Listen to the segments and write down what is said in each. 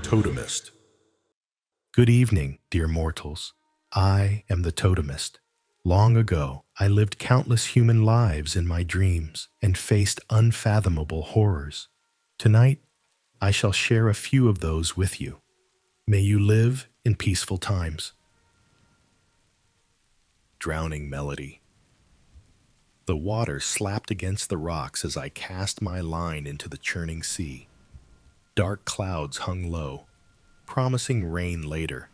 Totemist. Good evening, dear mortals. I am the totemist. Long ago, I lived countless human lives in my dreams and faced unfathomable horrors. Tonight, I shall share a few of those with you. May you live in peaceful times. Drowning melody. The water slapped against the rocks as I cast my line into the churning sea. Dark clouds hung low, promising rain later.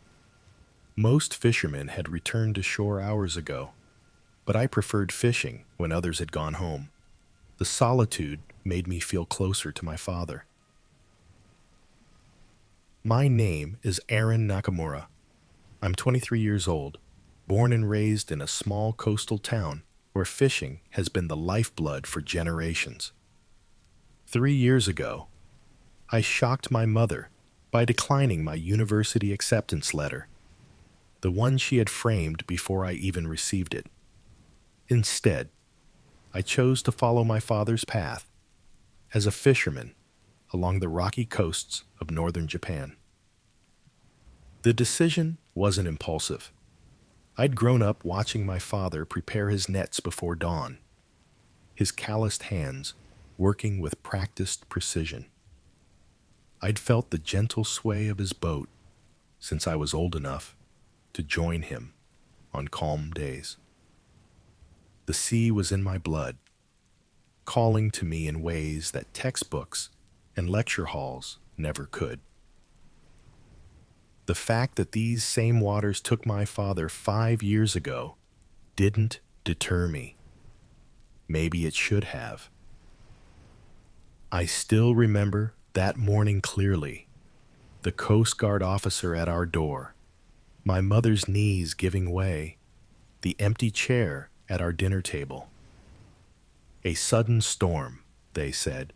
Most fishermen had returned to shore hours ago, but I preferred fishing when others had gone home. The solitude made me feel closer to my father. My name is Aaron Nakamura. I'm 23 years old, born and raised in a small coastal town where fishing has been the lifeblood for generations. 3 years ago, I shocked my mother by declining my university acceptance letter, the one she had framed before I even received it. Instead, I chose to follow my father's path as a fisherman along the rocky coasts of northern Japan. The decision wasn't impulsive. I'd grown up watching my father prepare his nets before dawn, his calloused hands working with practiced precision. I'd felt the gentle sway of his boat since I was old enough to join him on calm days. The sea was in my blood, calling to me in ways that textbooks and lecture halls never could. The fact that these same waters took my father 5 years ago didn't deter me. Maybe it should have. I still remember that morning clearly, the Coast Guard officer at our door, my mother's knees giving way, the empty chair at our dinner table. A sudden storm, they said.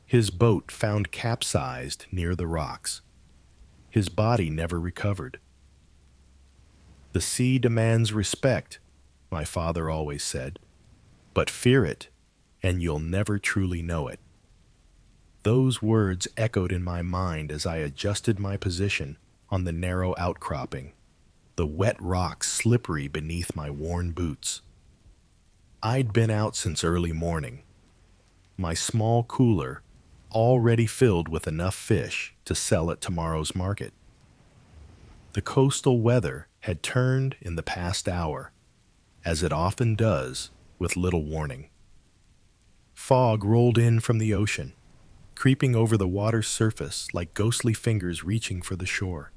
His boat found capsized near the rocks. His body never recovered. The sea demands respect, my father always said, but fear it, and you'll never truly know it. Those words echoed in my mind as I adjusted my position on the narrow outcropping, the wet rocks slippery beneath my worn boots. I'd been out since early morning, my small cooler already filled with enough fish to sell at tomorrow's market. The coastal weather had turned in the past hour, as it often does with little warning. Fog rolled in from the ocean, creeping over the water's surface like ghostly fingers reaching for the shore.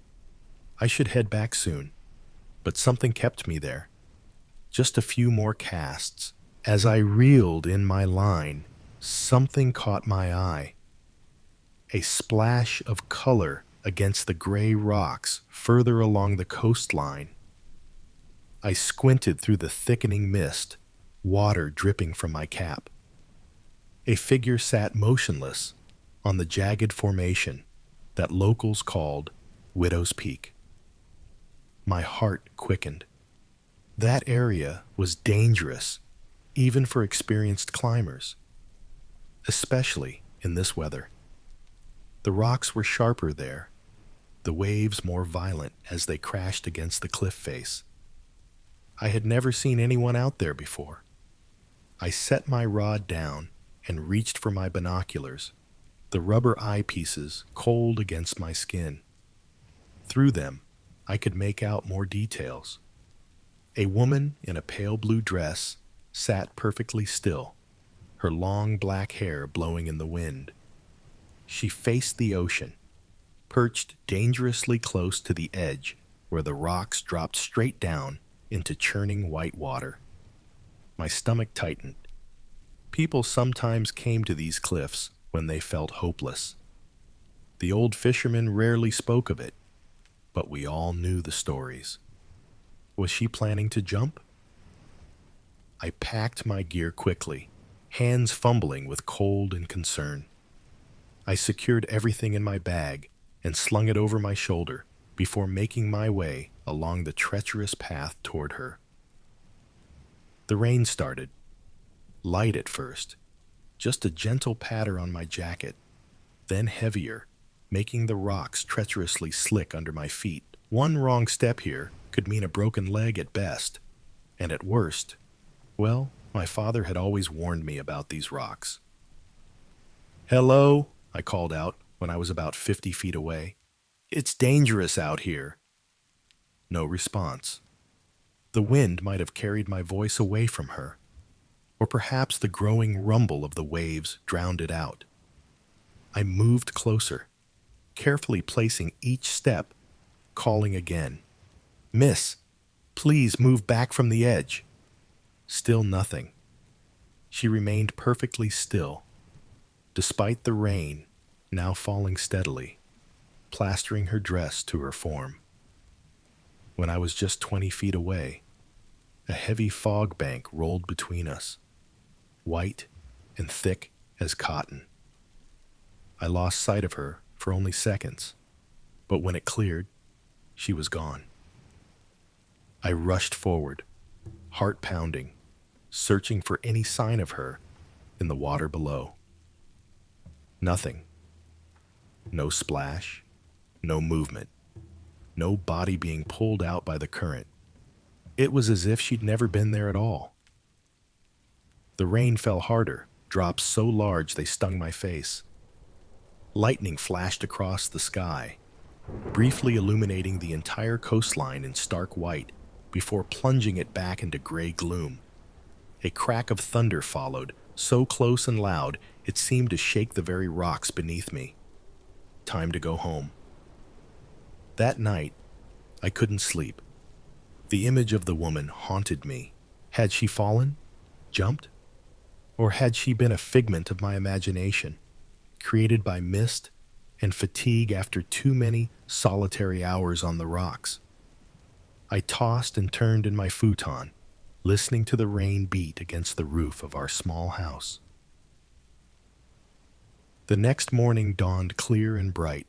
I should head back soon, but something kept me there. Just a few more casts. As I reeled in my line, something caught my eye. A splash of color against the gray rocks further along the coastline. I squinted through the thickening mist, water dripping from my cap. A figure sat motionless on the jagged formation that locals called Widow's Peak. My heart quickened. That area was dangerous, even for experienced climbers, especially in this weather. The rocks were sharper there, the waves more violent as they crashed against the cliff face. I had never seen anyone out there before. I set my rod down and reached for my binoculars, the rubber eyepieces cold against my skin. Through them, I could make out more details. A woman in a pale blue dress sat perfectly still, her long black hair blowing in the wind. She faced the ocean, perched dangerously close to the edge where the rocks dropped straight down into churning white water. My stomach tightened. People sometimes came to these cliffs when they felt hopeless. The old fisherman rarely spoke of it, but we all knew the stories. Was she planning to jump? I packed my gear quickly, hands fumbling with cold and concern. I secured everything in my bag and slung it over my shoulder before making my way along the treacherous path toward her. The rain started, light at first, just a gentle patter on my jacket, then heavier, making the rocks treacherously slick under my feet. One wrong step here could mean a broken leg at best, and at worst, well, my father had always warned me about these rocks. "Hello," I called out when I was about 50 feet away. "It's dangerous out here." No response. The wind might have carried my voice away from her, or perhaps the growing rumble of the waves drowned it out. I moved closer, carefully placing each step, calling again. "Miss, please move back from the edge." Still nothing. She remained perfectly still, despite the rain now falling steadily, plastering her dress to her form. When I was just 20 feet away, a heavy fog bank rolled between us, white and thick as cotton. I lost sight of her for only seconds, but when it cleared, she was gone. I rushed forward, heart pounding, searching for any sign of her in the water below. Nothing. No splash, no movement, no body being pulled out by the current. It was as if she'd never been there at all. The rain fell harder, drops so large they stung my face. Lightning flashed across the sky, briefly illuminating the entire coastline in stark white before plunging it back into gray gloom. A crack of thunder followed, so close and loud it seemed to shake the very rocks beneath me. Time to go home. That night, I couldn't sleep. The image of the woman haunted me. Had she fallen? Jumped? Or had she been a figment of my imagination, created by mist and fatigue after too many solitary hours on the rocks? I tossed and turned in my futon, listening to the rain beat against the roof of our small house. The next morning dawned clear and bright,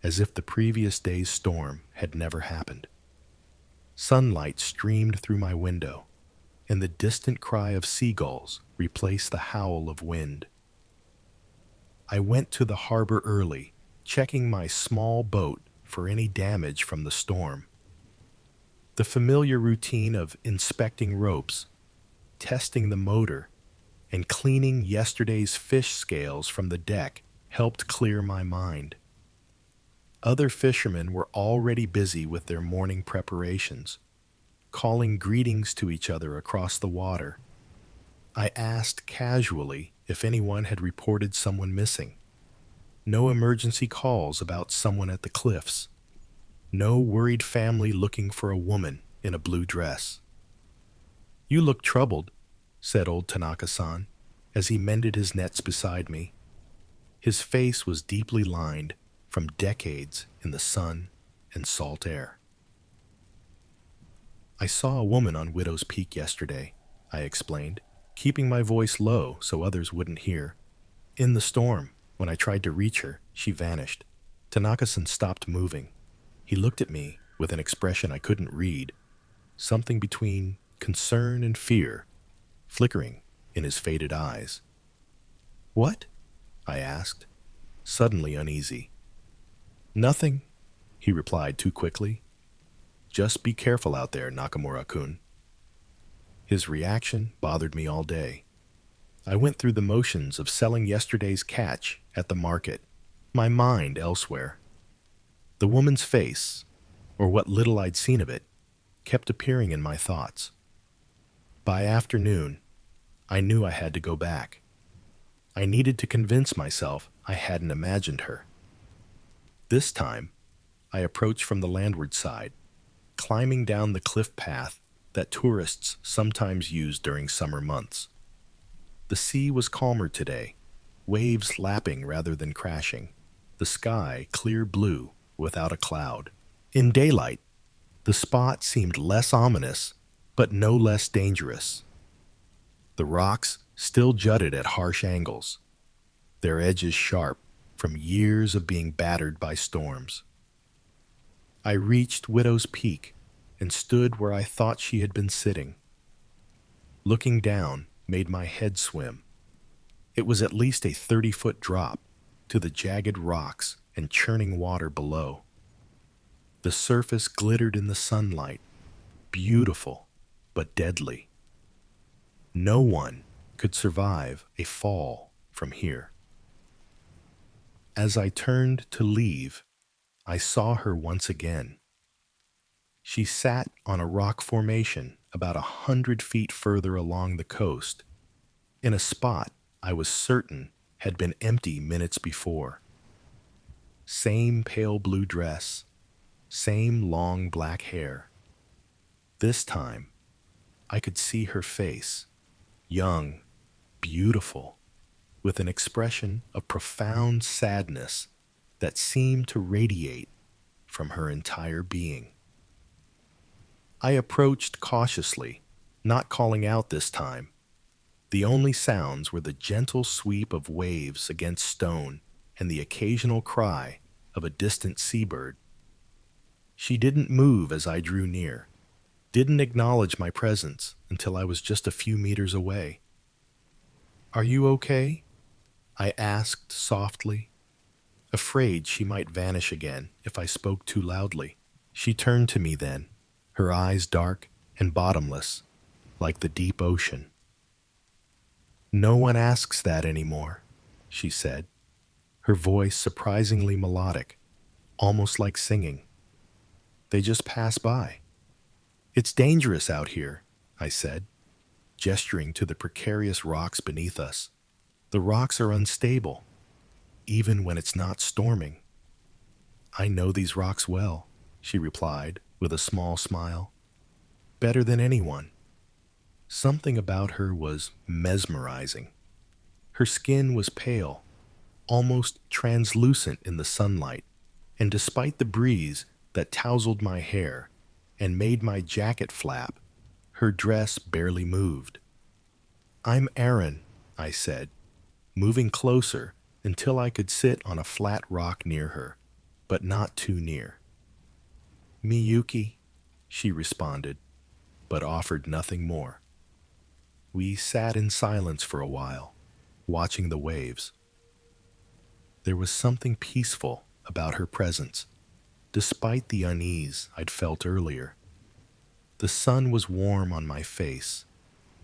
as if the previous day's storm had never happened. Sunlight streamed through my window, and the distant cry of seagulls replaced the howl of wind. I went to the harbor early, checking my small boat for any damage from the storm. The familiar routine of inspecting ropes, testing the motor, and cleaning yesterday's fish scales from the deck helped clear my mind. Other fishermen were already busy with their morning preparations, calling greetings to each other across the water. I asked casually if anyone had reported someone missing. No emergency calls about someone at the cliffs. No worried family looking for a woman in a blue dress. "You look troubled," said old Tanaka-san, as he mended his nets beside me. His face was deeply lined from decades in the sun and salt air. "I saw a woman on Widow's Peak yesterday," I explained, keeping my voice low so others wouldn't hear. "In the storm, when I tried to reach her, she vanished." Tanaka-san stopped moving. He looked at me with an expression I couldn't read, something between concern and fear, flickering in his faded eyes. "What?" I asked, suddenly uneasy. "Nothing," he replied too quickly. "Just be careful out there, Nakamura-kun." His reaction bothered me all day. I went through the motions of selling yesterday's catch at the market, my mind elsewhere. The woman's face, or what little I'd seen of it, kept appearing in my thoughts. By afternoon, I knew I had to go back. I needed to convince myself I hadn't imagined her. This time, I approached from the landward side, climbing down the cliff path that tourists sometimes use during summer months. The sea was calmer today, waves lapping rather than crashing, the sky clear blue without a cloud. In daylight, the spot seemed less ominous, but no less dangerous. The rocks still jutted at harsh angles, their edges sharp from years of being battered by storms. I reached Widow's Peak and stood where I thought she had been sitting. Looking down made my head swim. It was at least a 30-foot drop to the jagged rocks and churning water below. The surface glittered in the sunlight, beautiful but deadly. No one could survive a fall from here. As I turned to leave, I saw her once again. She sat on a rock formation about 100 feet further along the coast, in a spot I was certain had been empty minutes before. Same pale blue dress, same long black hair. This time, I could see her face, young, beautiful, with an expression of profound sadness that seemed to radiate from her entire being. I approached cautiously, not calling out this time. The only sounds were the gentle sweep of waves against stone and the occasional cry of a distant seabird. She didn't move as I drew near, didn't acknowledge my presence until I was just a few meters away. "Are you okay?" I asked softly, afraid she might vanish again if I spoke too loudly. She turned to me then, her eyes dark and bottomless, like the deep ocean. "No one asks that anymore," she said, her voice surprisingly melodic, almost like singing. "They just pass by." "It's dangerous out here," I said, gesturing to the precarious rocks beneath us. "The rocks are unstable, even when it's not storming." "I know these rocks well," she replied with a small smile. "Better than anyone." Something about her was mesmerizing. Her skin was pale, almost translucent in the sunlight, and despite the breeze that tousled my hair and made my jacket flap, her dress barely moved. "I'm Aaron," I said, moving closer until I could sit on a flat rock near her, but not too near. "Miyuki," she responded, but offered nothing more. We sat in silence for a while, watching the waves. There was something peaceful about her presence, despite the unease I'd felt earlier. The sun was warm on my face,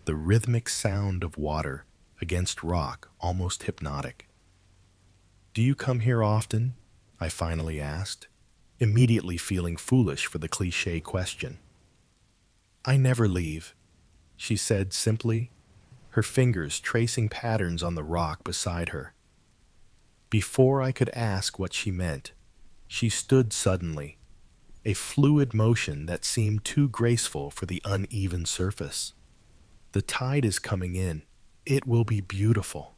the rhythmic sound of water against rock almost hypnotic. "Do you come here often?" I finally asked, immediately feeling foolish for the cliché question. "I never leave," she said simply, her fingers tracing patterns on the rock beside her. Before I could ask what she meant, she stood suddenly, a fluid motion that seemed too graceful for the uneven surface. "The tide is coming in. It will be beautiful."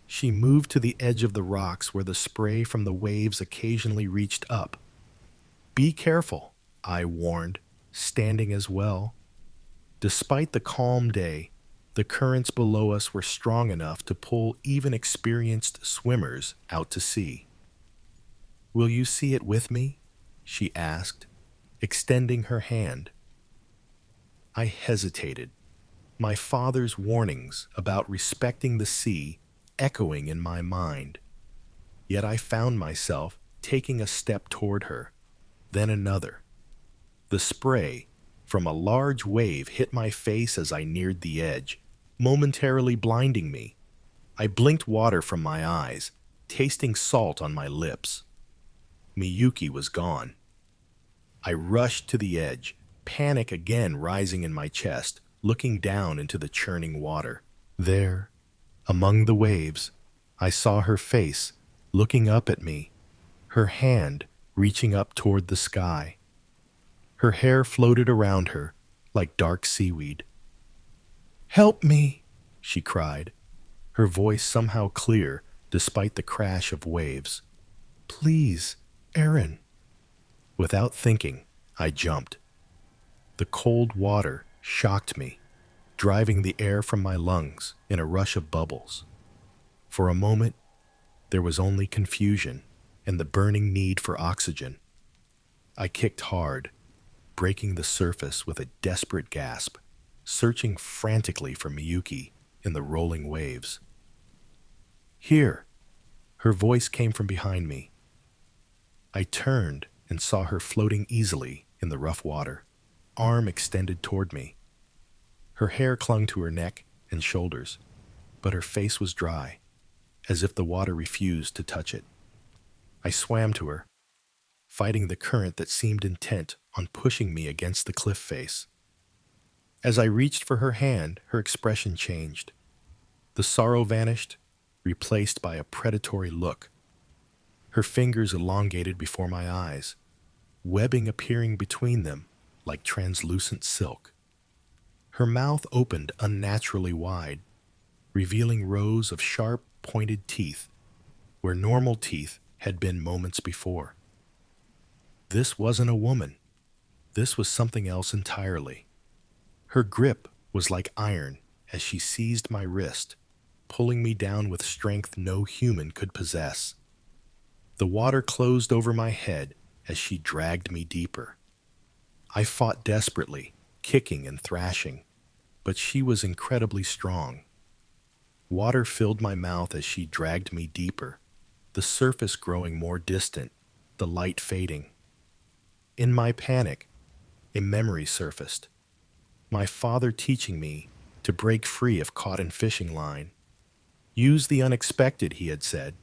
She moved to the edge of the rocks where the spray from the waves occasionally reached up. "Be careful," I warned, standing as well. Despite the calm day, the currents below us were strong enough to pull even experienced swimmers out to sea. "Will you see it with me?" she asked, extending her hand. I hesitated, my father's warnings about respecting the sea echoing in my mind. Yet I found myself taking a step toward her, then another. The spray from a large wave hit my face as I neared the edge, momentarily blinding me. I blinked water from my eyes, tasting salt on my lips. Miyuki was gone. I rushed to the edge, panic again rising in my chest, looking down into the churning water. There, among the waves, I saw her face, looking up at me, her hand reaching up toward the sky. Her hair floated around her like dark seaweed. "Help me," she cried, her voice somehow clear despite the crash of waves. "Please, Aaron." Without thinking, I jumped. The cold water shocked me, driving the air from my lungs in a rush of bubbles. For a moment, there was only confusion and the burning need for oxygen. I kicked hard, breaking the surface with a desperate gasp, searching frantically for Miyuki in the rolling waves. "Here!" Her voice came from behind me, I turned and saw her floating easily in the rough water, arm extended toward me. Her hair clung to her neck and shoulders, but her face was dry, as if the water refused to touch it. I swam to her, fighting the current that seemed intent on pushing me against the cliff face. As I reached for her hand, her expression changed. The sorrow vanished, replaced by a predatory look. Her fingers elongated before my eyes, webbing appearing between them like translucent silk. Her mouth opened unnaturally wide, revealing rows of sharp, pointed teeth where normal teeth had been moments before. This wasn't a woman. This was something else entirely. Her grip was like iron as she seized my wrist, pulling me down with strength no human could possess. The water closed over my head as she dragged me deeper. I fought desperately, kicking and thrashing, but she was incredibly strong. Water filled my mouth as she dragged me deeper, the surface growing more distant, the light fading. In my panic, a memory surfaced. My father teaching me to break free if caught in fishing line. Use the unexpected, he had said.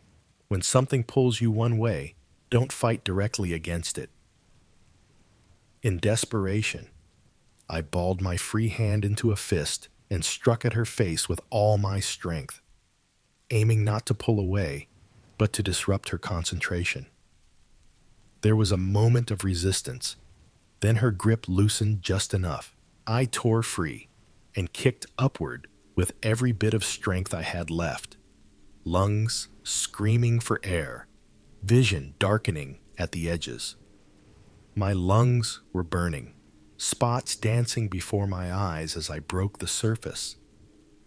When something pulls you one way, don't fight directly against it. In desperation, I balled my free hand into a fist and struck at her face with all my strength, aiming not to pull away, but to disrupt her concentration. There was a moment of resistance, then her grip loosened just enough. I tore free and kicked upward with every bit of strength I had left, lungs screaming for air, vision darkening at the edges. My lungs were burning, spots dancing before my eyes as I broke the surface.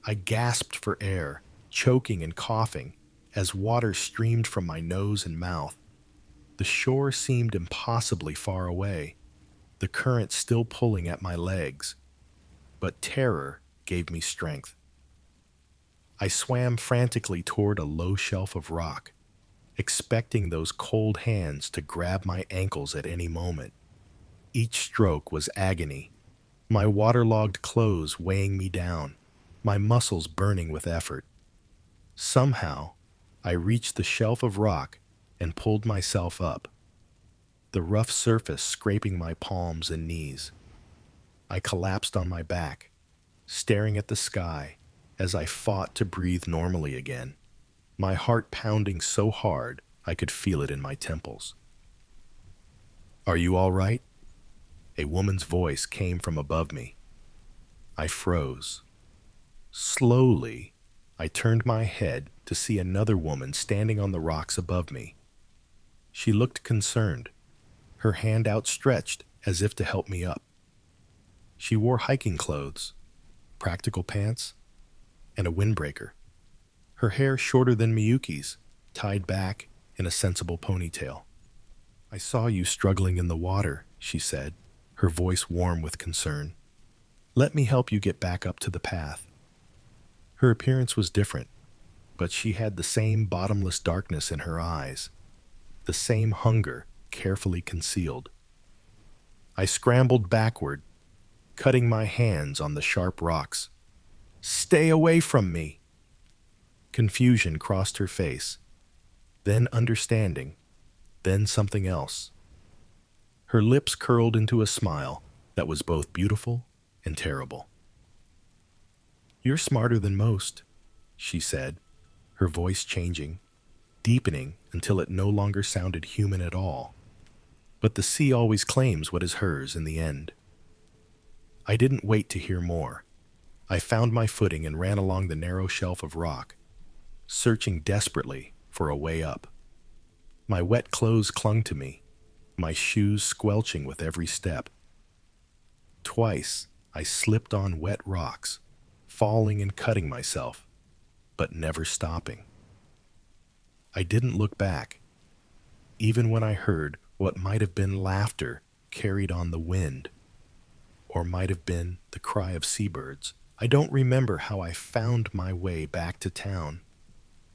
I gasped for air, choking and coughing as water streamed from my nose and mouth. The shore seemed impossibly far away, the current still pulling at my legs, but terror gave me strength. I swam frantically toward a low shelf of rock, expecting those cold hands to grab my ankles at any moment. Each stroke was agony, my waterlogged clothes weighing me down, my muscles burning with effort. Somehow, I reached the shelf of rock and pulled myself up, the rough surface scraping my palms and knees. I collapsed on my back, staring at the sky as I fought to breathe normally again, my heart pounding so hard I could feel it in my temples. "Are you all right?" A woman's voice came from above me. I froze. Slowly, I turned my head to see another woman standing on the rocks above me. She looked concerned, her hand outstretched as if to help me up. She wore hiking clothes, practical pants, and a windbreaker. Her hair shorter than Miyuki's, tied back in a sensible ponytail. "I saw you struggling in the water," she said, her voice warm with concern. "Let me help you get back up to the path." Her appearance was different, but she had the same bottomless darkness in her eyes, the same hunger carefully concealed. I scrambled backward, cutting my hands on the sharp rocks. "Stay away from me!" Confusion crossed her face, then understanding, then something else. Her lips curled into a smile that was both beautiful and terrible. "You're smarter than most," she said, her voice changing, deepening until it no longer sounded human at all. But the sea always claims what is hers in the end. I didn't wait to hear more. I found my footing and ran along the narrow shelf of rock, searching desperately for a way up. My wet clothes clung to me, my shoes squelching with every step. Twice, I slipped on wet rocks, falling and cutting myself, but never stopping. I didn't look back, even when I heard what might have been laughter carried on the wind, or might have been the cry of seabirds. I don't remember how I found my way back to town.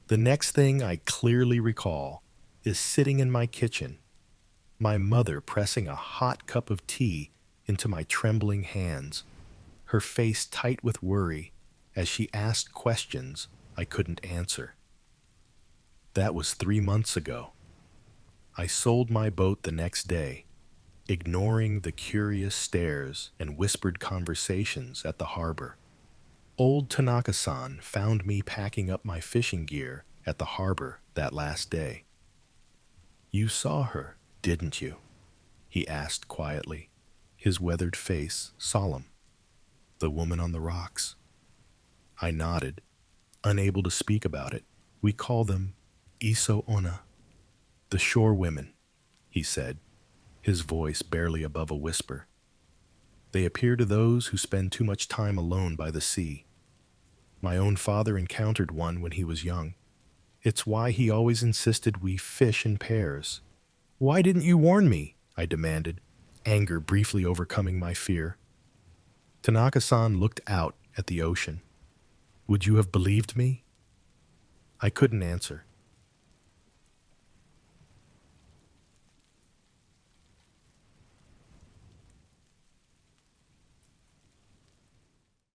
The next thing I clearly recall is sitting in my kitchen, my mother pressing a hot cup of tea into my trembling hands, her face tight with worry as she asked questions I couldn't answer. That was 3 months ago. I sold my boat the next day, ignoring the curious stares and whispered conversations at the harbor. Old Tanaka-san found me packing up my fishing gear at the harbor that last day. "You saw her, didn't you?" he asked quietly, his weathered face solemn. "The woman on the rocks." I nodded, unable to speak about it. "We call them iso-onna, the shore women," he said, his voice barely above a whisper. "They appear to those who spend too much time alone by the sea. My own father encountered one when he was young. It's why he always insisted we fish in pairs." "Why didn't you warn me?" I demanded, anger briefly overcoming my fear. Tanaka-san looked out at the ocean. "Would you have believed me?" I couldn't answer.